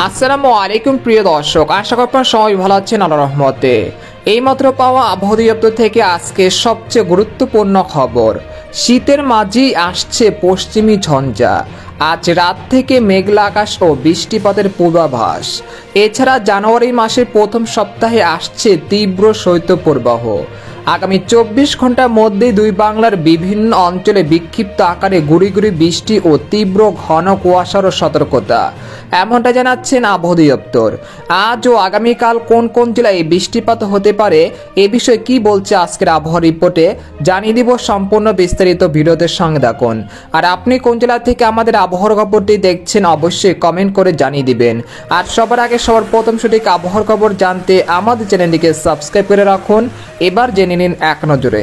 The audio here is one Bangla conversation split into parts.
আসসালামু আলাইকুম প্রিয় দর্শক, আশা করি আপনারা সবাই ভালো আছেন আল্লাহর রহমতে। এইমাত্র পাওয়া আবহাওয়া দপ্তর থেকে আজকে সবচেয়ে গুরুত্বপূর্ণ খবর, শীতের মাঝেই আসছে পশ্চিমী ঝঞ্ঝা। আজ রাত থেকে মেঘলা আকাশ ও বৃষ্টিপাতের পূর্বাভাস। এছাড়া জানুয়ারি মাসের প্রথম সপ্তাহে আসছে তীব্র শৈত্যপ্রবাহ। আগামী 24 ঘন্টার মধ্যেই দুই বাংলার বিভিন্ন অঞ্চলে বিক্ষিপ্ত আকারে গুড়ি গুড়ি বৃষ্টি ও তীব্র ঘন কুয়াশারও সতর্কতা, এমনটা জানাচ্ছেন আবহাওয়া দপ্তর। আজ ও আগামীকাল কোন কোন জেলায় বৃষ্টিপাত হতে পারে এ বিষয়ে কি বলছে আজকের আবহাওয়া রিপোর্টে জানিয়ে দিব। সম্পূর্ণ বিস্তারিত ভিডিওদের সঙ্গে থাকুন। আর আপনি কোন জেলা থেকে আমাদের আবহাওয়ার খবরটি দেখছেন অবশ্যই কমেন্ট করে জানিয়ে দিবেন। আর সবার আগে সবার প্রথম সঠিক আবহাওয়ার খবর জানতে আমাদের চ্যানেলটিকে সাবস্ক্রাইব করে রাখুন। এবার জেনে নিন এক নজরে।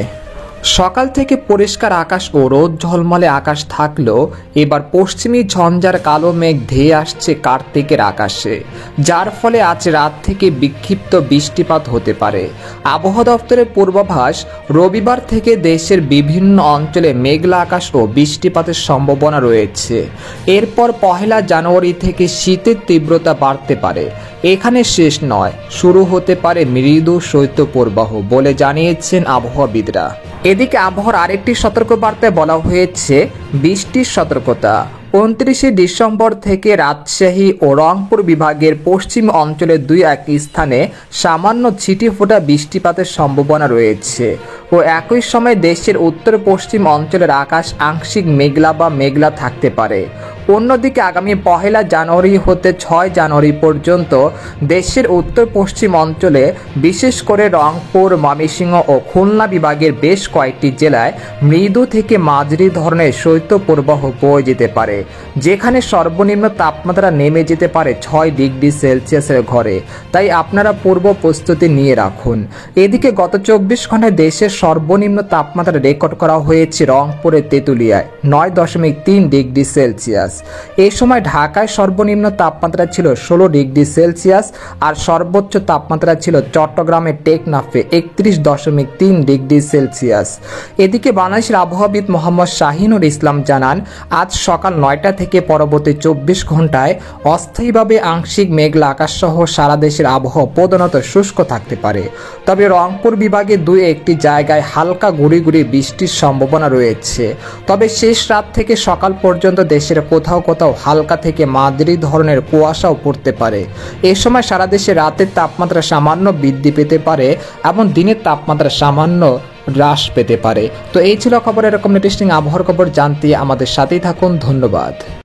সকাল থেকে পরিষ্কার আকাশ ও রোদ ঝলমলে আকাশ থাকলেও এবার পশ্চিমী ঝঞ্ঝার কালো মেঘ ধেয়ে আসছে কার্তিকের আকাশে, যার ফলে আজ রাত থেকে বিক্ষিপ্ত বৃষ্টিপাত হতে পারে। আবহাওয়া দপ্তরের পূর্বাভাস, রবিবার থেকে দেশের বিভিন্ন অঞ্চলে মেঘলা আকাশ ও বৃষ্টিপাতের সম্ভাবনা রয়েছে। এরপর 1 জানুয়ারি থেকে শীতের তীব্রতা বাড়তে পারে। এখানে শেষ নয়, শুরু হতে পারে মৃদু শৈত্যপ্রবাহ বলে জানিয়েছেন আবহাওয়াবিদরা। এদিকে আবহাওয়ার আরেকটি সতর্কবার্তায় বলা হয়েছে বৃষ্টির সতর্কতা। 29 ডিসেম্বর থেকে রাজশাহী ও রংপুর বিভাগের পশ্চিম অঞ্চলের 2-1 স্থানে সামান্য ছিটেফোঁটা বৃষ্টিপাতের সম্ভাবনা রয়েছে ও একই সময় দেশের উত্তর পশ্চিম অঞ্চলের আকাশ আংশিক মেঘলা বা মেঘলা থাকতে পারে। অন্যদিকে আগামী 1 জানুয়ারি হতে 6 জানুয়ারি পর্যন্ত দেশের উত্তর পশ্চিম অঞ্চলে বিশেষ করে রংপুর, ময়মনসিংহ ও খুলনা বিভাগের বেশ কয়েকটি জেলায় মৃদু থেকে মাঝারি ধরনের শৈত্যপ্রবাহ বয়ে যেতে পারে, যেখানে সর্বনিম্ন তাপমাত্রা নেমে যেতে পারে 6 ডিগ্রি সেলসিয়াসের ঘরে। তাই আপনারা পূর্ব প্রস্তুতি নিয়ে রাখুন। এদিকে গত 24 ঘন্টায় দেশের সর্বনিম্ন তাপমাত্রা রেকর্ড করা হয়েছে রংপুরের তেঁতুলিয়ায় 9.3 ডিগ্রি সেলসিয়াস। এই সময় ঢাকায় সর্বনিম্ন তাপমাত্রা ছিল 16 ডিগ্রি সেলসিয়াস আর সর্বোচ্চ তাপমাত্রা ছিল চট্টগ্রামের টেকনাফে 31.3 ডিগ্রি সেলসিয়াস। এদিকে বাংলাদেশের আবহাওয়াবিদ মোহাম্মদ শাহিনুর ইসলাম জানান, আজ সকাল 9টা থেকে পরবর্তী 24 ঘন্টায় অস্থায়ীভাবে আংশিক মেঘলা আকাশ সহ সারা দেশের আবহাওয়া প্রধানত শুষ্ক থাকতে পারে। তবে রংপুর বিভাগে 2-1টি জায়গায় হালকা গুড়ি গুড়ি বৃষ্টির সম্ভাবনা রয়েছে। তবে শেষ রাত থেকে সকাল পর্যন্ত দেশের কোথাও কোথাও হালকা থেকে মাঝারি ধরনের কুয়াশাও পড়তে পারে। এ সময় সারা দেশে রাতের তাপমাত্রা সামান্য বৃদ্ধি পেতে পারে এবং দিনের তাপমাত্রা সামান্য হ্রাস পেতে পারে। তো এই ছিল খবর। এরকম ইন্টারেস্টিং আবহাওয়ার খবর জানতে আমাদের সাথেই থাকুন। ধন্যবাদ।